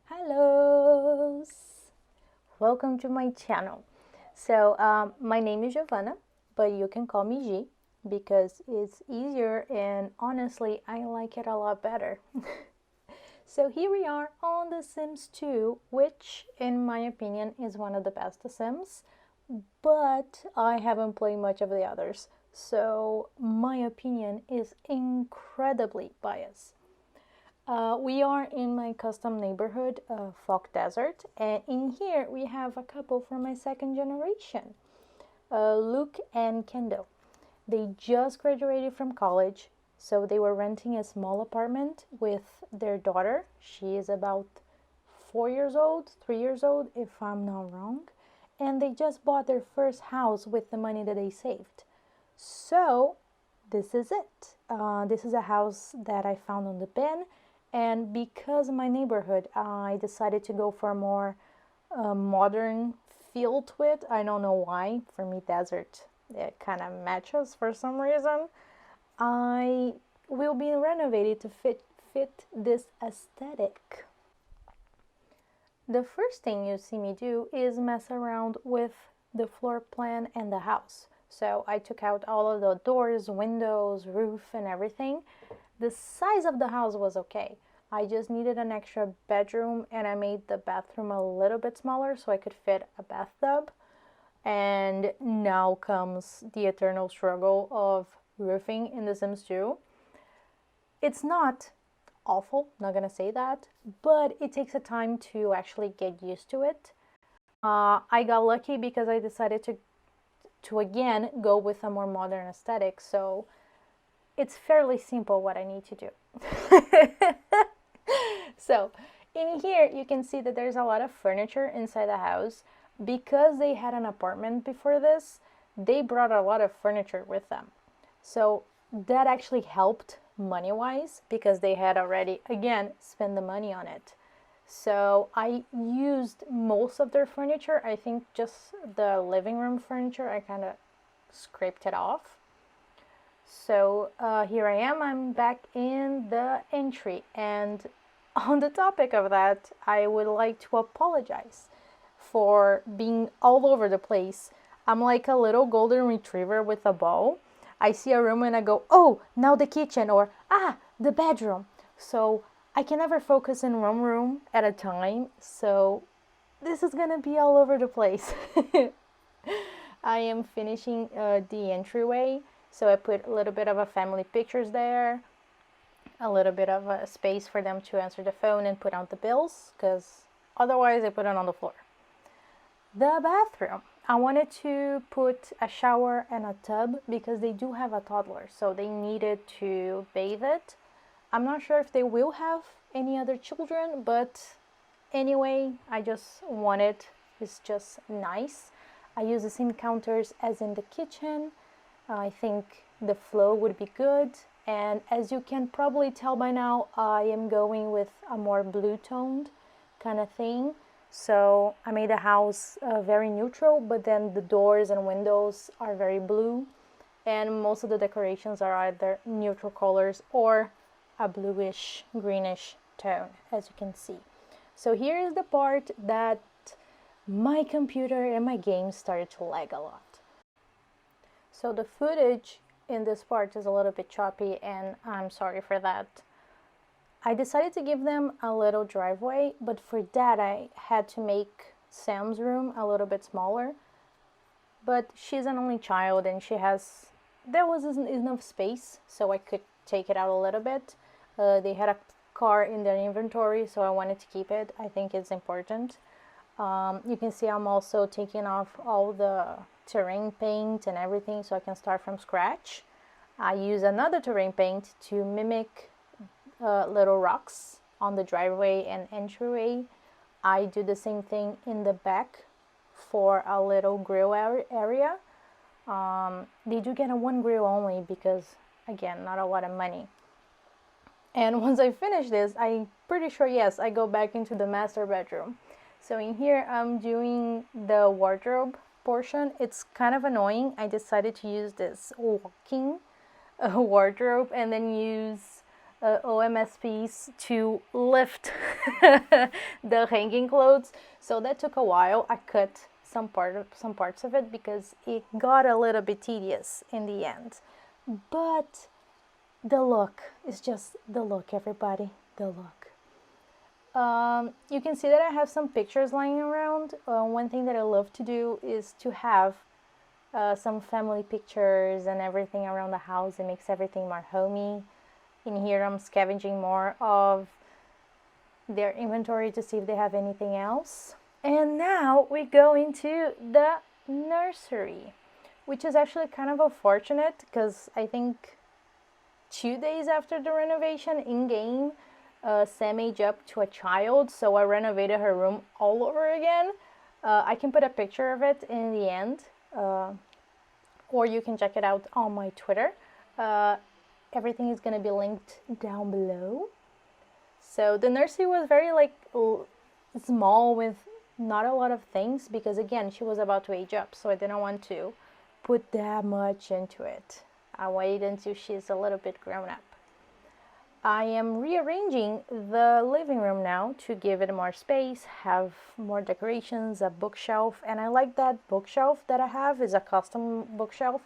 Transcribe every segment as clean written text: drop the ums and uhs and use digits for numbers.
Hello, welcome to my channel. My name is Giovanna, but you can call me G because it's easier and honestly I like it a lot better. So here we are on The Sims 2, which in my opinion is one of the best Sims, but I haven't played much of the others, so my opinion is incredibly biased. We are in my custom neighborhood, Folk Desert, and in here we have a couple from my second generation, Luke and Kendall. They just graduated from college, so they were renting a small apartment with their daughter. She is about 4 years old, 3 years old, if I'm not wrong, and they just bought their first house with the money that they saved. So this is it. This is a house that I found on the bin, and because of my neighborhood, I decided to go for a more modern feel to it. I don't know why. For me, desert, it kind of matches for some reason. I will be renovated to fit this aesthetic. The first thing you see me do is mess around with the floor plan and the house. So I took out all of the doors, windows, roof, and everything. The size of the house was okay. I just needed an extra bedroom, and I made the bathroom a little bit smaller so I could fit a bathtub. And now comes the eternal struggle of roofing in The Sims 2. It's not awful, not gonna say that, but it takes a time to actually get used to it. I got lucky because I decided to again go with a more modern aesthetic, so it's fairly simple what I need to do. So in here you can see that there's a lot of furniture inside the house. Because they had an apartment before this, they brought a lot of furniture with them. So that actually helped money-wise because they had already, again, spent the money on it. So I used most of their furniture. I think just the living room furniture, I kind of scraped it off. So here I am, I'm back in the entry. And on the topic of that, I would like to apologize for being all over the place. I'm like a little golden retriever with a bow. I see a room and I go, oh, now the kitchen, or the bedroom. So I can never focus in one room at a time. So this is gonna be all over the place. I am finishing the entryway. So I put a little bit of a family pictures there, a little bit of a space for them to answer the phone and put out the bills, because otherwise I put it on the floor. The bathroom. I wanted to put a shower and a tub because they do have a toddler, so they needed to bathe it. I'm not sure if they will have any other children, but anyway, I just want it. It's just nice. I use the same counters as in the kitchen. I think the flow would be good. And as you can probably tell by now, I am going with a more blue toned kind of thing. So I made the house very neutral, but then the doors and windows are very blue, and most of the decorations are either neutral colors or a bluish greenish tone, as you can see. So here is the part that my computer and my game started to lag a lot. So the footage in this part is a little bit choppy, and I'm sorry for that. I decided to give them a little driveway, but for that I had to make Sam's room a little bit smaller. But she's an only child and there wasn't enough space, so I could take it out a little bit. They had a car in their inventory, so I wanted to keep it. I think it's important. You can see I'm also taking off all the terrain paint and everything so I can start from scratch. I use another terrain paint to mimic little rocks on the driveway and entryway. I do the same thing in the back for a little grill area. They do get a one grill only because, again, not a lot of money. And once I finish this, I'm pretty sure, yes, I go back into the master bedroom. So in here, I'm doing the wardrobe portion. It's kind of annoying. I decided to use this walking wardrobe and then use OMS piece to lift the hanging clothes. So that took a while. I cut some parts of it because it got a little bit tedious in the end. But the look is just the look, everybody. The look. You can see that I have some pictures lying around. One thing that I love to do is to have some family pictures and everything around the house. It makes everything more homey. In here I'm scavenging more of their inventory to see if they have anything else. And now we go into the nursery, which is actually kind of unfortunate because I think 2 days after the renovation in game, Sam aged up to a child, so I renovated her room all over again. I can put a picture of it in the end, or you can check it out on my Twitter. Everything is going to be linked down below. So the nursery was very small with not a lot of things because again she was about to age up, so I didn't want to put that much into it. I wait until she's a little bit grown up. I am rearranging the living room now to give it more space, have more decorations, a bookshelf, and I like that bookshelf that I have is a custom bookshelf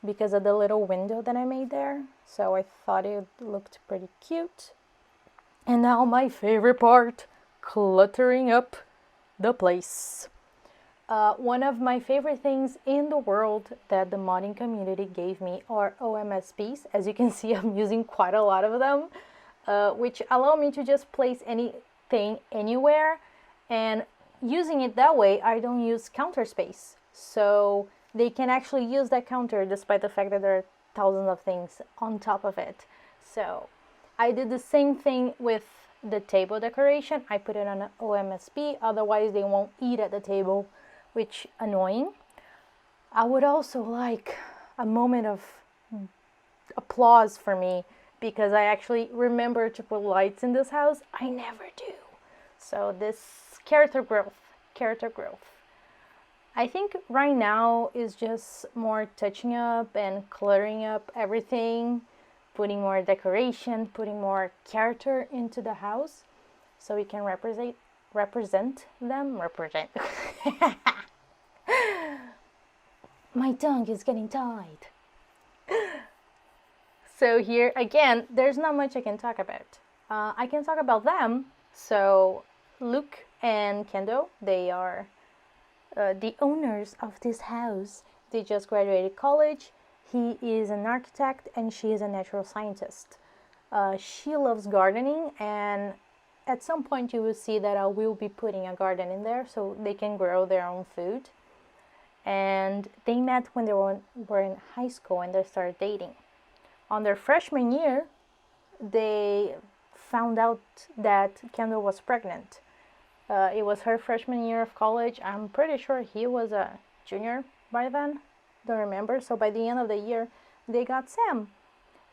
because of the little window that I made there. So I thought it looked pretty cute. And now my favorite part, cluttering up the place. One of my favorite things in the world that the modding community gave me are OMSPs. As you can see, I'm using quite a lot of them, which allow me to just place anything anywhere. And using it that way, I don't use counter space. So they can actually use that counter despite the fact that there are thousands of things on top of it. So I did the same thing with the table decoration. I put it on an OMSP, otherwise they won't eat at the table, which annoying. I would also like a moment of applause for me because I actually remember to put lights in this house. I never do. So this character growth. I think right now is just more touching up and cluttering up everything, putting more decoration, putting more character into the house so we can represent them. My tongue is getting tied. So here again, there's not much I can talk about. I can talk about them. So Luke and Kendo, they are the owners of this house. They just graduated college. He is an architect and she is a natural scientist. She loves gardening, and at some point you will see that I will be putting a garden in there so they can grow their own food. And they met when they were in high school and they started dating. On their freshman year, they found out that Kendall was pregnant. It was her freshman year of college. I'm pretty sure he was a junior by then. Don't remember. So by the end of the year, they got Sam.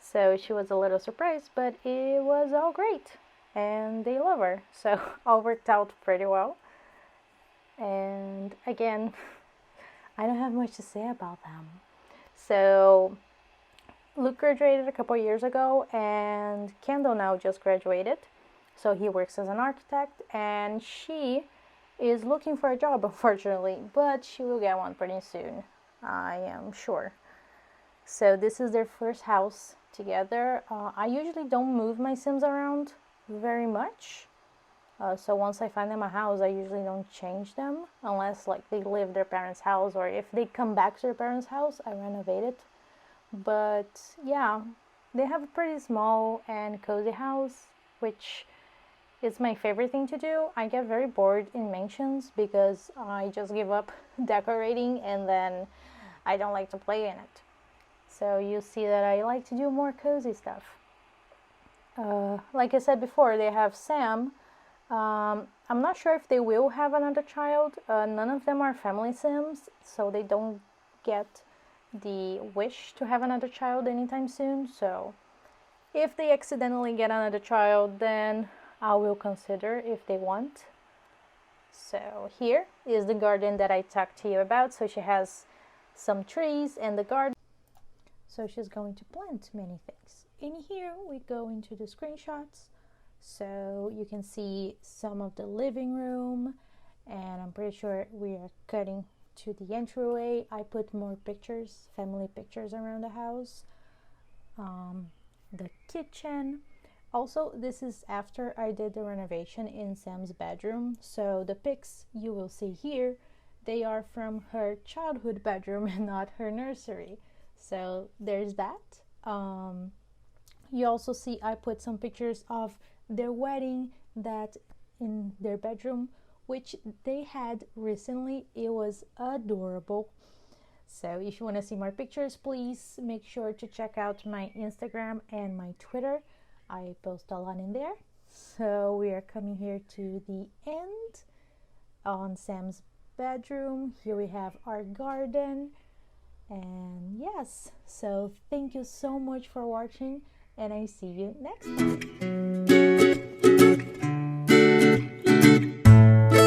So she was a little surprised, but it was all great. And they love her. So all worked out pretty well. And again, I don't have much to say about them. So Luke graduated a couple years ago and Kendall now just graduated. So he works as an architect and she is looking for a job, unfortunately, but she will get one pretty soon, I am sure. So this is their first house together. I usually don't move my Sims around very much. So once I find them a house, I usually don't change them unless they live their parents' house, or if they come back to their parents' house, I renovate it. But yeah, they have a pretty small and cozy house, which is my favorite thing to do. I get very bored in mansions because I just give up decorating and then I don't like to play in it. So you see that I like to do more cozy stuff. Like I said before, they have Sam. I'm not sure if they will have another child. None of them are family Sims, so they don't get the wish to have another child anytime soon. So if they accidentally get another child, then I will consider if they want. So here is the garden that I talked to you about. So she has some trees and the garden. So she's going to plant many things. in here we go into the screenshots. So you can see some of the living room, and I'm pretty sure we are cutting to the entryway. I put more pictures, family pictures around the house. The kitchen. Also, this is after I did the renovation in Sam's bedroom. So the pics you will see here, they are from her childhood bedroom and not her nursery. So there's that. You also see I put some pictures of their wedding that in their bedroom, which they had recently. It was adorable. So if you want to see more pictures, please make sure to check out my Instagram and my Twitter. I post a lot in there. So we are coming here to the end on Sam's bedroom. Here we have our garden. And yes, so thank you so much for watching, and I see you next time.